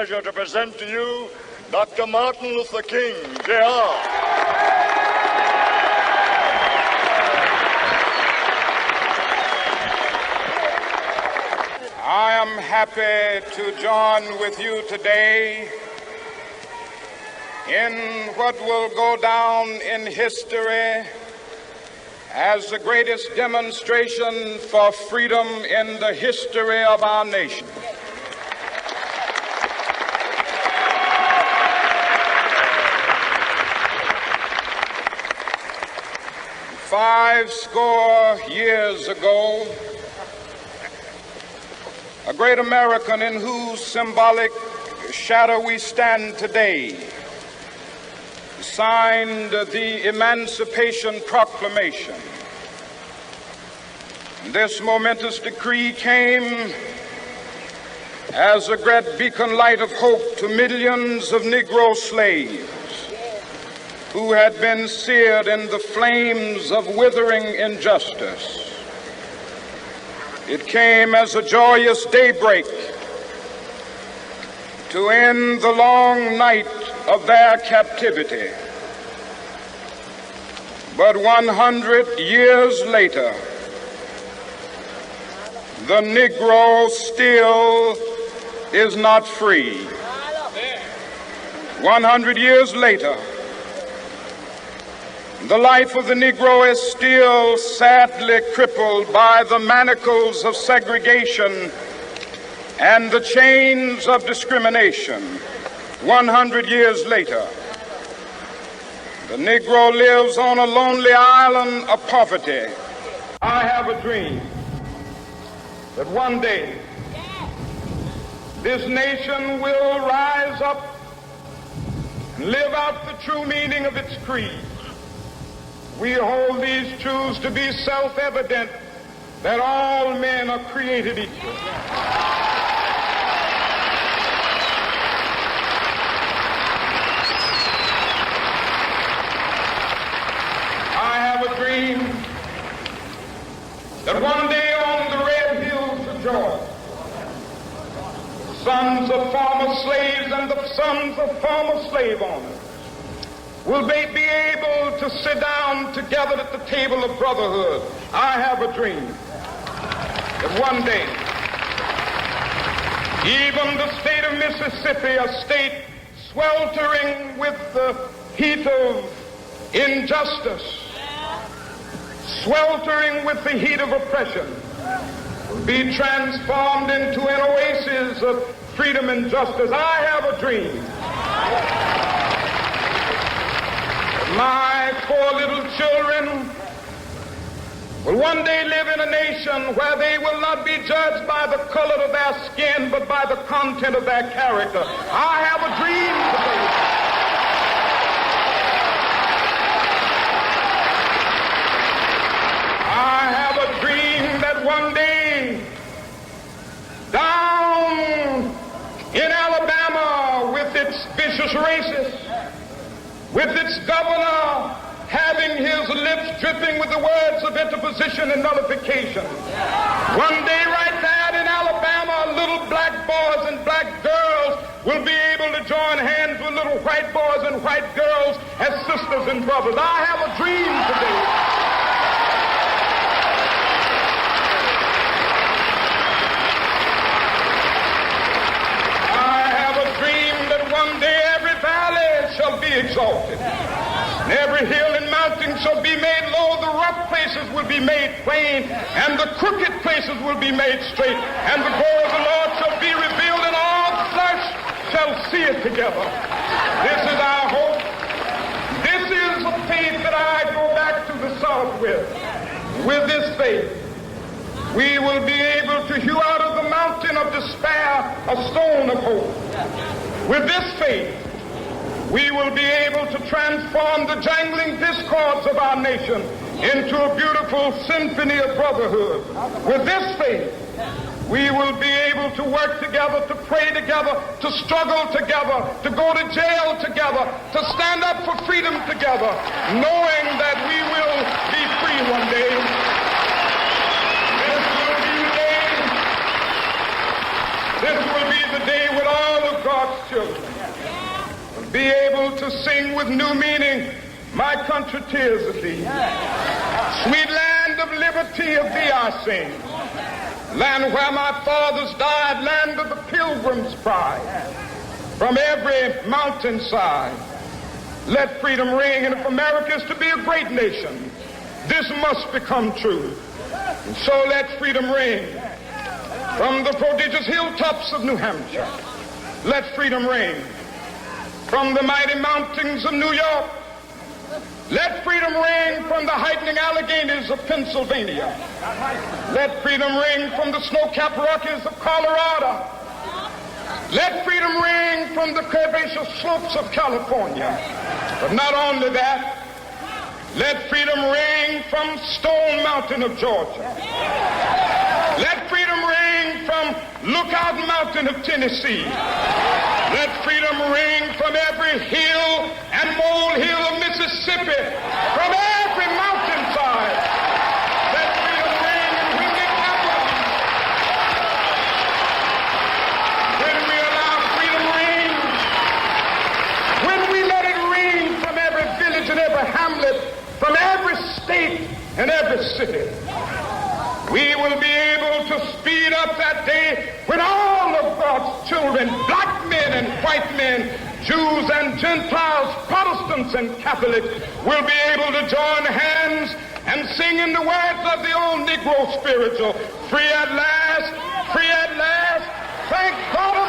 pleasure to present to you Dr. Martin Luther King, Jr. I am happy to join with you today in what will go down in history as the greatest demonstration for freedom in the history of our nation. Five score years ago, a great American in whose symbolic shadow we stand today signed the Emancipation Proclamation. This momentous decree came as a great beacon light of hope to millions of Negro slaves who had been seared in the flames of withering injustice. It came as a joyous daybreak to end the long night of their captivity. But 100 years later, the Negro still is not free. 100 years later, the life of the Negro is still sadly crippled by the manacles of segregation and the chains of discrimination. 100 years later, the Negro lives on a lonely island of poverty. I have a dream that one day this nation will rise up and live out the true meaning of its creed. We hold these truths to be self-evident, that all men are created equal. I have a dream that one day on the red hills of Georgia, sons of former slaves and the sons of former slave owners will they be able to sit down together at the table of brotherhood. I have a dream that one day, even the state of Mississippi, a state sweltering with the heat of injustice, sweltering with the heat of oppression, will be transformed into an oasis of freedom and justice. I have a dream. My four little children will one day live in a nation where they will not be judged by the color of their skin, but by the content of their character. I have a dream today. I have a dream that one day down in Alabama, with its vicious racists, with its governor having his lips dripping with the words of interposition and nullification. One day right there in Alabama, little black boys and black girls will be able to join hands with little white boys and white girls as sisters and brothers. I have a dream today. I have a dream that one day every valley shall be exalted, and every hill and mountain shall be made low. The rough places will be made plain, and the crooked places will be made straight, and the glory of the Lord shall be revealed, and all flesh shall see it together. This is our hope. This is the faith that I go back to the South with. With this faith, we will be able to hew out of the mountain of despair a stone of hope. With this faith, we will be able to transform the jangling discords of our nation into a beautiful symphony of brotherhood. With this faith, we will be able to work together, to pray together, to struggle together, to go to jail together, to stand up for freedom together, knowing that we will be free one day. This will be the day when all of God's children will be able to sing with new meaning, my country, tears of thee. Sweet land of liberty, of thee I sing. Land where my fathers died, land of the pilgrim's pride. From every mountainside, let freedom ring. And if America is to be a great nation, this must become true. And so let freedom ring. From the prodigious hilltops of New Hampshire, let freedom ring. From the mighty mountains of New York, let freedom ring. From the heightening Alleghenies of Pennsylvania, let freedom ring. From the snow-capped Rockies of Colorado, let freedom ring. From the curvaceous slopes of California. But not only that, let freedom ring from Stone Mountain of Georgia. Let freedom ring from Lookout Mountain of Tennessee. Let freedom ring from every hill and molehill of Mississippi, from every mountainside. Let freedom ring, and when it happens, when we allow freedom ring, when we let it ring from every village and every hamlet, from every state and every city, we will be able to speed up that day when all of God's children, black men and white men, Jews and Gentiles, Protestants and Catholics, will be able to join hands and sing in the words of the old Negro spiritual, free at last, thank God.